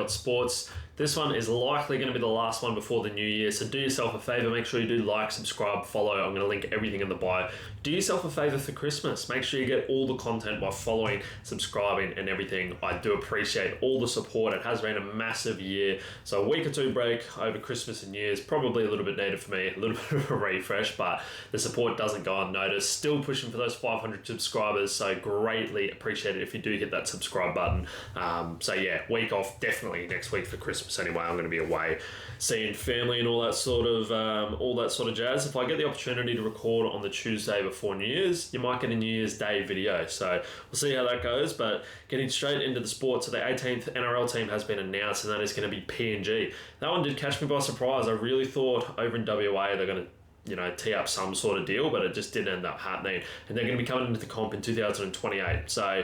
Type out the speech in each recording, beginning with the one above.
FIFO.sports. This one is likely going to be the last one before the new year, so do yourself a favour, make sure you do like, subscribe, follow. I'm going to link everything in the bio. Do yourself a favour for Christmas. Make sure you get all the content by following, subscribing and everything. I do appreciate all the support. It has been a massive year, so a week or two break over Christmas and New Year's probably a little bit needed for me, a little bit of a refresh, but the support doesn't go unnoticed. Still pushing for those 500 subscribers, so greatly appreciate it if you do hit that subscribe button. So yeah, week off definitely next week for Christmas anyway. I'm going to be away seeing family and all that sort of jazz. If I get the opportunity to record on the Tuesday before New Year's, you might get a New Year's Day video, so we'll see how that goes. But getting straight into the sport, so the 18th NRL team has been announced, and that is going to be PNG. That one did catch me by surprise. I really thought over in WA they're going to tee up some sort of deal, but it just didn't end up happening, and they're going to be coming into the comp in 2028, so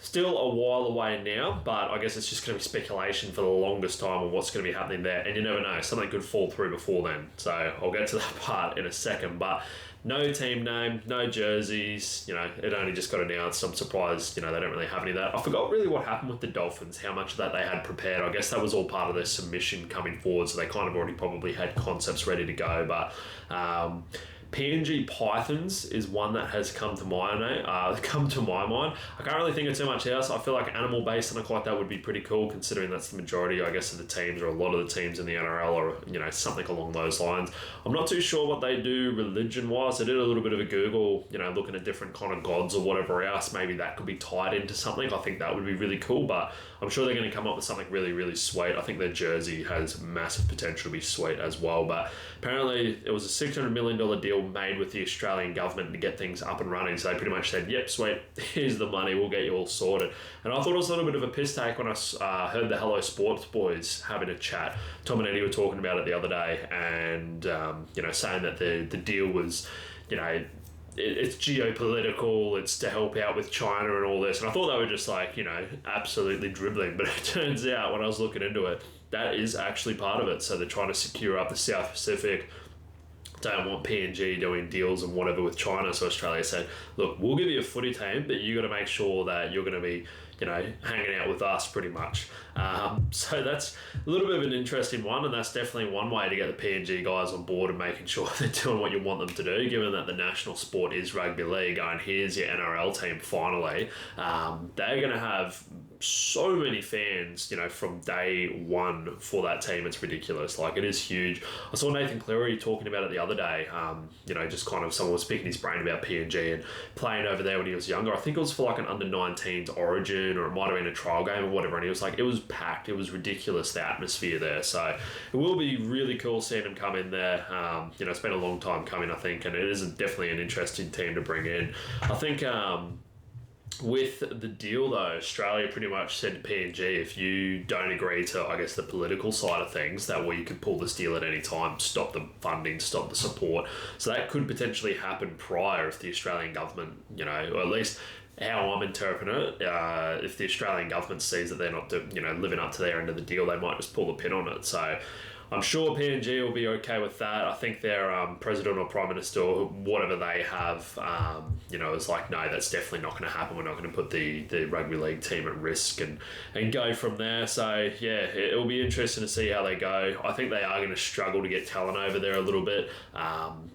still a while away now, but I guess it's just going to be speculation for the longest time on what's going to be happening there, and you never know, something could fall through before then, so I'll get to that part in a second. But no team name, no jerseys, it only just got announced. I'm surprised, they don't really have any of that. I forgot really what happened with the Dolphins, how much of that they had prepared. I guess that was all part of their submission coming forward, so they kind of already probably had concepts ready to go, but PNG Pythons is one that has come to my mind. I can't really think of too much else. I feel like animal-based something like that would be pretty cool, considering that's the majority, I guess, of the teams, or a lot of the teams in the NRL, or something along those lines. I'm not too sure what they do religion-wise. I did a little bit of a Google, looking at different kind of gods or whatever else. Maybe that could be tied into something. I think that would be really cool, but I'm sure they're going to come up with something really, really sweet. I think their jersey has massive potential to be sweet as well. But apparently, it was a $600 million deal made with the Australian government to get things up and running, so they pretty much said, yep, sweet, here's the money, we'll get you all sorted. And I thought it was a little bit of a piss take when I heard the Hello Sports boys having a chat. Tom and Eddie were talking about it the other day, and saying that the deal was, it's geopolitical, it's to help out with China and all this, and I thought they were just absolutely dribbling, but it turns out when I was looking into it, that is actually part of it. So they're trying to secure up the South Pacific, don't want PNG doing deals and whatever with China, so Australia said, look, we'll give you a footy team, but you got to make sure that you're going to be hanging out with us pretty much. So that's a little bit of an interesting one, and that's definitely one way to get the PNG guys on board and making sure they're doing what you want them to do, given that the national sport is rugby league, and here's your NRL team finally. They're going to have so many fans, from day one for that team. It's ridiculous. It is huge. I saw Nathan Cleary talking about it the other day. Just kind of someone was picking his brain about PNG and playing over there when he was younger. I think it was for an under-19s origin, or it might have been a trial game or whatever. And he was it was packed. It was ridiculous, the atmosphere there. So it will be really cool seeing him come in there. It's been a long time coming, I think, and it is definitely an interesting team to bring in. I think, with the deal, though, Australia pretty much said to PNG, if you don't agree to, I guess, the political side of things, that you could pull this deal at any time, stop the funding, stop the support. So that could potentially happen prior if the Australian government, or at least how I'm interpreting it, if the Australian government sees that they're not, living up to their end of the deal, they might just pull the pin on it. So I'm sure PNG will be okay with that. I think their president or prime minister, or whatever they have, is no, that's definitely not going to happen. We're not going to put the rugby league team at risk, and go from there. So yeah, it'll be interesting to see how they go. I think they are going to struggle to get talent over there a little bit.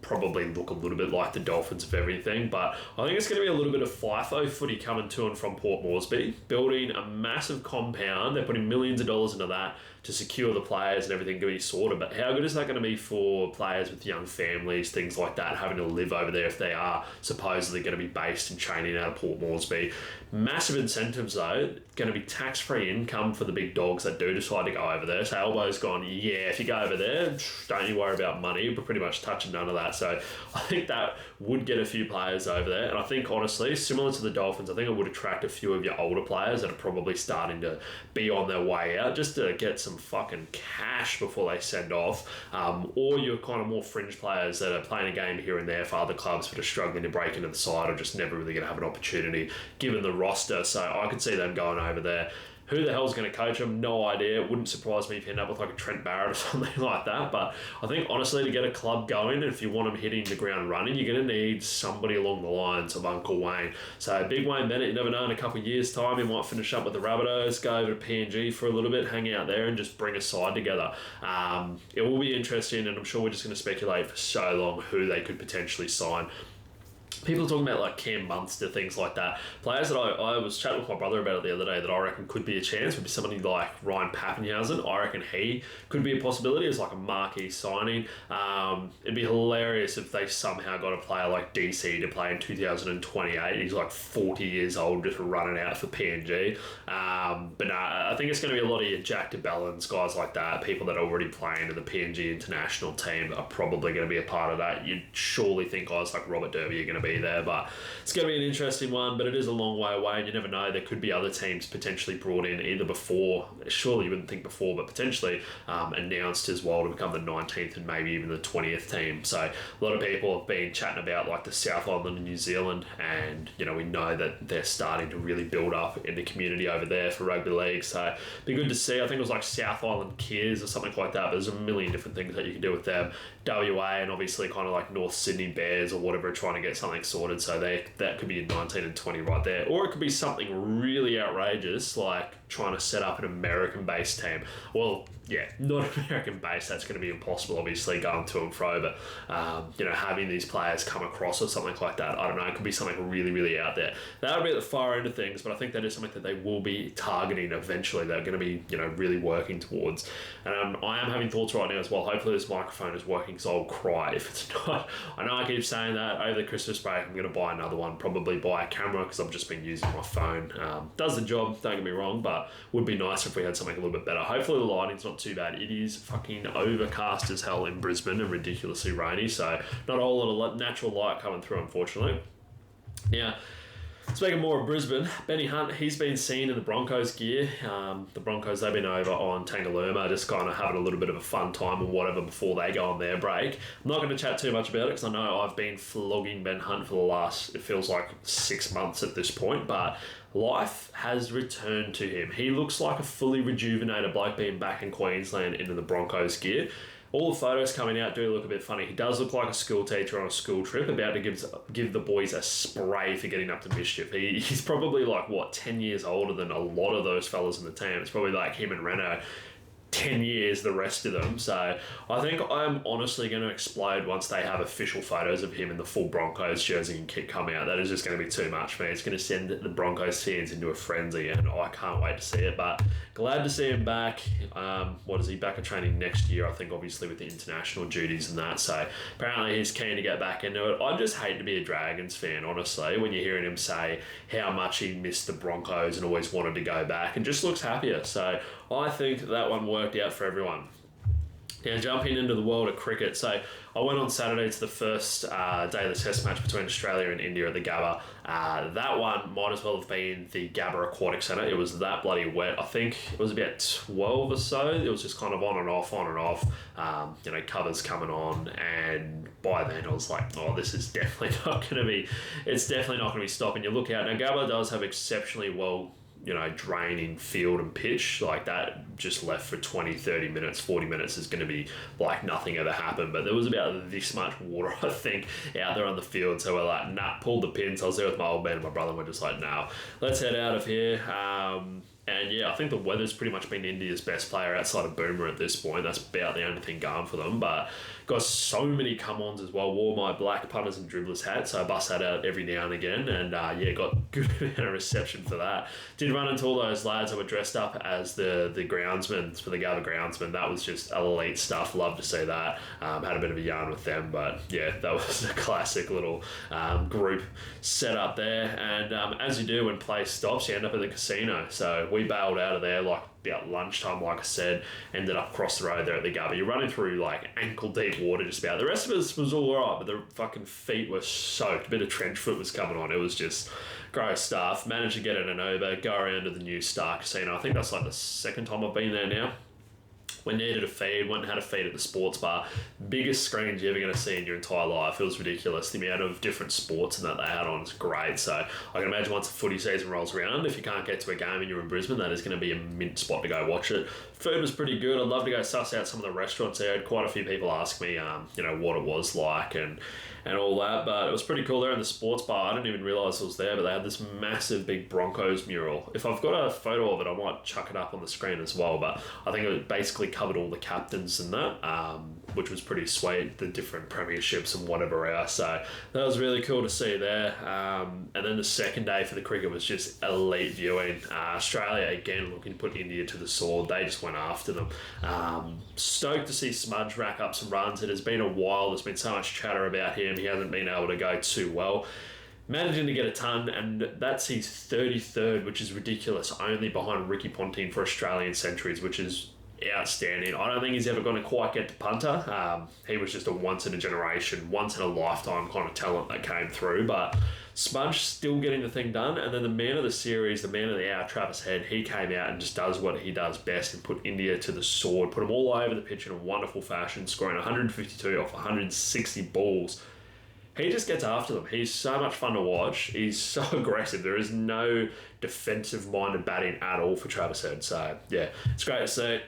Probably look a little bit like the Dolphins of everything, but I think it's going to be a little bit of FIFO footy coming to and from Port Moresby, building a massive compound. They're putting millions of dollars into that to secure the players and everything to be sorted. But how good is that going to be for players with young families, things like that, having to live over there if they are supposedly going to be based and training out of Port Moresby? Massive incentives, though. Going to be tax-free income for the big dogs that do decide to go over there. So Elbow's gone, yeah, if you go over there, don't you worry about money, but pretty much touching none of that. So I think that would get a few players over there. And I think, honestly, similar to the Dolphins, I think it would attract a few of your older players that are probably starting to be on their way out, just to get some fucking cash before they send off. Or your kind of more fringe players that are playing a game here and there for other clubs but are struggling to break into the side, or just never really going to have an opportunity given the roster. So I could see them going over there, Who the hell's going to coach him? No idea. It wouldn't surprise me if you end up with like a Trent Barrett or something like that. But I think, honestly, to get a club going, if you want them hitting the ground running, you're going to need somebody along the lines of Uncle Wayne. So big Wayne Bennett, you never know, in a couple of years' time, he might finish up with the Rabbitohs, go over to PNG for a little bit, hang out there and just bring a side together. It will be interesting, and I'm sure we're just going to speculate for so long who they could potentially sign. People talking about like Cam Munster, things like that. Players that I was chatting with my brother about it the other day that I reckon could be a chance would be somebody like Ryan Pappenhausen. I reckon he could be a possibility as like a marquee signing. It'd be hilarious if they somehow got a player like DC to play in 2028. He's like 40 years old, just running out for PNG. But no, I think it's going to be a lot of your Jack DeBellins, guys like that, people that are already playing in the PNG international team are probably going to be a part of that. You'd surely think guys like Robert Derby are going to be there, but it's going to be an interesting one, but it is a long way away, and you never know, there could be other teams potentially brought in either before, surely you wouldn't think before, but potentially announced as well to become the 19th and maybe even the 20th team. So a lot of people have been chatting about like the South Island and New Zealand, and you know, we know that they're starting to really build up in the community over there for rugby league, so it'd be good to see. I think it was like South Island Kiers or something like that, but there's a million different things that you can do with them. WA and obviously kind of like North Sydney Bears or whatever, trying to get something sorted, so that could be a 19 and 20 right there, or it could be something really outrageous like trying to set up an American-based team. Well, yeah, not American-based, that's going to be impossible, obviously, going to and fro, but you know, having these players come across or something like that, I don't know, it could be something really, really out there. That would be at the far end of things, but I think that is something that they will be targeting eventually. They're going to be, you know, really working towards. And I am having thoughts right now as well. Hopefully this microphone is working, so I'll cry if it's not. I know I keep saying that. Over the Christmas break, I'm going to buy another one, probably buy a camera, because I've just been using my phone. Does the job, don't get me wrong, but would be nice if we had something a little bit better. Hopefully the lighting's not too bad. It is fucking overcast as hell in Brisbane and ridiculously rainy, so not a whole lot of natural light coming through, unfortunately. Now, speaking more of Brisbane, Benny Hunt, he's been seen in the Broncos gear. The Broncos, they've been over on Tangalooma, just kind of having a little bit of a fun time or whatever before they go on their break. I'm not going to chat too much about it because I know I've been flogging Ben Hunt for the last, it feels like 6 months at this point, but life has returned to him. He looks like a fully rejuvenated bloke being back in Queensland into the Broncos gear. All the photos coming out do look a bit funny. He does look like a school teacher on a school trip about to give the boys a spray for getting up to mischief. He's probably like, 10 years older than a lot of those fellas in the team. It's probably like him and Renault. 10 years, the rest of them. So I think I'm honestly going to explode once they have official photos of him in the full Broncos jersey and kit come out. That is just going to be too much for me. It's going to send the Broncos fans into a frenzy, and I can't wait to see it. But glad to see him back. What is he, back at training next year, I think, obviously with the international duties and that. So apparently he's keen to get back into it. I just hate to be a Dragons fan, honestly, when you're hearing him say how much he missed the Broncos and always wanted to go back, and just looks happier. So I think that one worked out for everyone. Now, jumping into the world of cricket. So I went on Saturday to the first day of the test match between Australia and India at the Gabba. That one might as well have been the Gabba Aquatic Centre. It was that bloody wet. I think it was about 12 or so. It was just kind of on and off. You know, covers coming on, and by then I was like, oh, this is definitely not going to be, it's definitely not going to be stopping. You look out. Now, Gabba does have exceptionally well, you know, draining field and pitch. Like that just left for 20, 30 minutes, 40 minutes is going to be like nothing ever happened. But there was about this much water, I think, out there on the field. So we're like, nah, pulled the pins. I was there with my old man and my brother, and we're just like, no, let's head out of here. And yeah, I think the weather's pretty much been India's best player outside of Boomer at this point. That's about the only thing going for them. But got so many come-ons as well. Wore my black punters and dribblers hat, so I bust that out every now and again. And yeah, got good amount of reception for that. Did run into all those lads that were dressed up as the groundsmen for the Gabba groundsmen. That was just elite stuff. Love to see that. Had a bit of a yarn with them, but yeah, that was a classic little group set up there. And as you do when play stops, you end up at the casino. So we bailed out of there like about lunchtime, like I said, ended up across the road there at the Gabba. You're running through like ankle deep water just about. The rest of us was all right, but the fucking feet were soaked. A bit of trench foot was coming on. It was just gross stuff. Managed to get in an Uber, go around to the new Star Casino. I think that's like the second time I've been there now. We needed a feed, went and had a feed at the sports bar. Biggest screens you're ever going to see in your entire life. It was ridiculous. The amount of different sports and that they had on is great. So I can imagine once the footy season rolls around, if you can't get to a game and you're in Brisbane, that is going to be a mint spot to go watch it. Food was pretty good. I'd love to go suss out some of the restaurants there. I had quite a few people ask me, what it was like and all that, but it was pretty cool there in the sports bar. I didn't even realise it was there, but they had this massive big Broncos mural. If I've got a photo of it, I might chuck it up on the screen as well, but I think it basically covered all the captains and that, which was pretty sweet, the different premierships and whatever else, so that was really cool to see there. And then the second day for the cricket was just elite viewing. Australia, again, looking to put India to the sword. They just went after them. Stoked to see Smudge rack up some runs. It has been a while. There's been so much chatter about him. He hasn't been able to go too well. Managing to get a ton, and that's his 33rd, which is ridiculous, only behind Ricky Ponting for Australian centuries, which is outstanding. I don't think he's ever going to quite get to punter. He was just a once-in-a-generation, once-in-a-lifetime kind of talent that came through, but Smudge still getting the thing done. And then the man of the series, the man of the hour, Travis Head, he came out and just does what he does best and put India to the sword, put them all over the pitch in a wonderful fashion, scoring 152 off 160 balls. He just gets after them. He's so much fun to watch. He's so aggressive. There is no defensive-minded batting at all for Travis Head. So, yeah, it's great to see.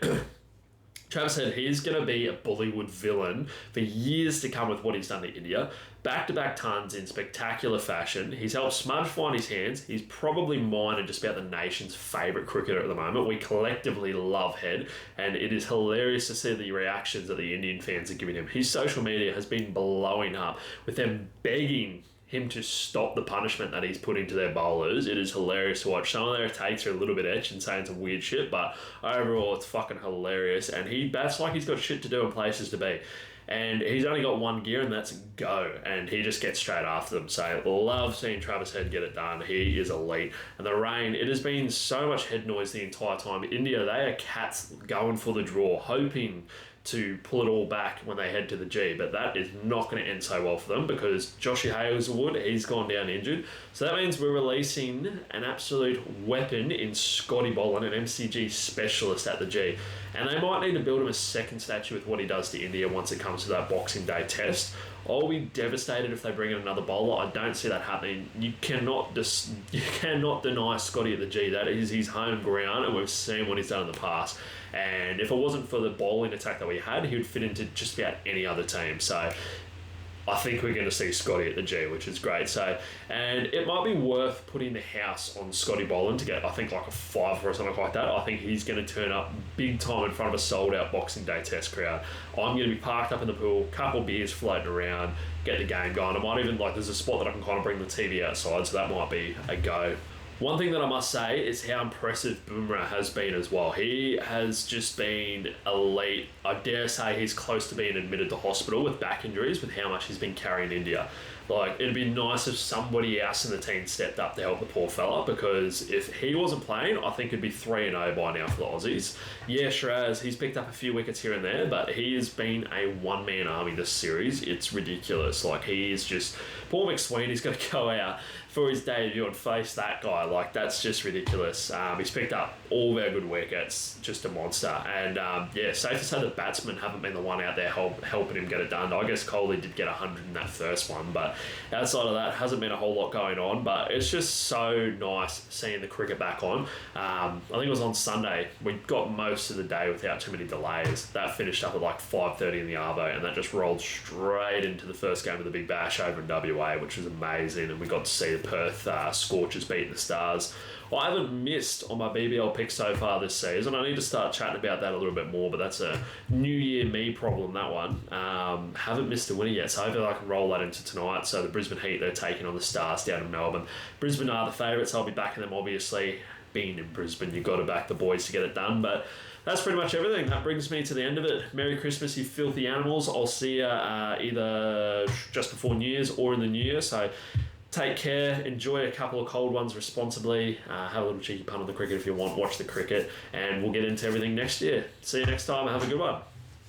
Travis Head, he's going to be a Bollywood villain for years to come with what he's done to India. Back-to-back tons in spectacular fashion. He's helped Smudge find his hands. He's probably mine and just about the nation's favourite cricketer at the moment. We collectively love Head, and it is hilarious to see the reactions that the Indian fans are giving him. His social media has been blowing up with them begging him to stop the punishment that he's putting to their bowlers. It is hilarious to watch. Some of their takes are a little bit etched and saying some weird shit, but overall it's fucking hilarious, and he bats like he's got shit to do and places to be. And he's only got one gear, and that's go, and he just gets straight after them. So love seeing Travis Head get it done. He is elite. And the rain, it has been so much head noise the entire time. India, they are cats going for the draw, hoping to pull it all back when they head to the G, but that is not going to end so well for them because Joshy Hazelwood, he's gone down injured. So that means we're releasing an absolute weapon in Scotty Boland, an MCG specialist at the G. And they might need to build him a second statue with what he does to India once it comes to that Boxing Day test. I'll be devastated if they bring in another bowler. I don't see that happening. You cannot deny Scotty at the G. That is his home ground, and we've seen what he's done in the past. And if it wasn't for the bowling attack that we had, he would fit into just about any other team. So I think we're going to see Scotty at the G, which is great. So, and it might be worth putting the house on Scotty Boland to get, I think, like a 5 or something like that. I think he's going to turn up big time in front of a sold-out Boxing Day test crowd. I'm going to be parked up in the pool, couple beers floating around, get the game going. I might even, there's a spot that I can kind of bring the TV outside, so that might be a go. One thing that I must say is how impressive Bumrah has been as well. He has just been elite. I dare say he's close to being admitted to hospital with back injuries with how much he's been carrying India. It'd be nice if somebody else in the team stepped up to help the poor fella, because if he wasn't playing, I think it'd be 3-0 by now for the Aussies. Yeah, Shiraz, he's picked up a few wickets here and there, but he has been a one-man army this series. It's ridiculous. He is just... Paul McSweeney's got to go out for his debut and face that guy. That's just ridiculous. He's picked up all of our good wickets, just a monster. And safe to say the batsmen haven't been the one out there helping him get it done. I guess Kohli did get 100 in that first one, but outside of that, hasn't been a whole lot going on. But it's just so nice seeing the cricket back on. I think it was on Sunday. We got most of the day without too many delays. That finished up at 5:30 in the Arvo, and that just rolled straight into the first game of the Big Bash over in WA, which was amazing. And we got to see the Perth Scorchers beating the Stars. I haven't missed on my BBL pick so far this season. I need to start chatting about that a little bit more, but that's a New Year me problem, that one. Haven't missed a winner yet, so hopefully I can roll that into tonight. So the Brisbane Heat, they're taking on the Stars down in Melbourne. Brisbane are the favourites. I'll be backing them, obviously. Being in Brisbane, you've got to back the boys to get it done, but that's pretty much everything. That brings me to the end of it. Merry Christmas, you filthy animals. I'll see you either just before New Year's or in the New Year, so take care, enjoy a couple of cold ones responsibly, have a little cheeky punt on the cricket if you want, watch the cricket, and we'll get into everything next year. See you next time, have a good one.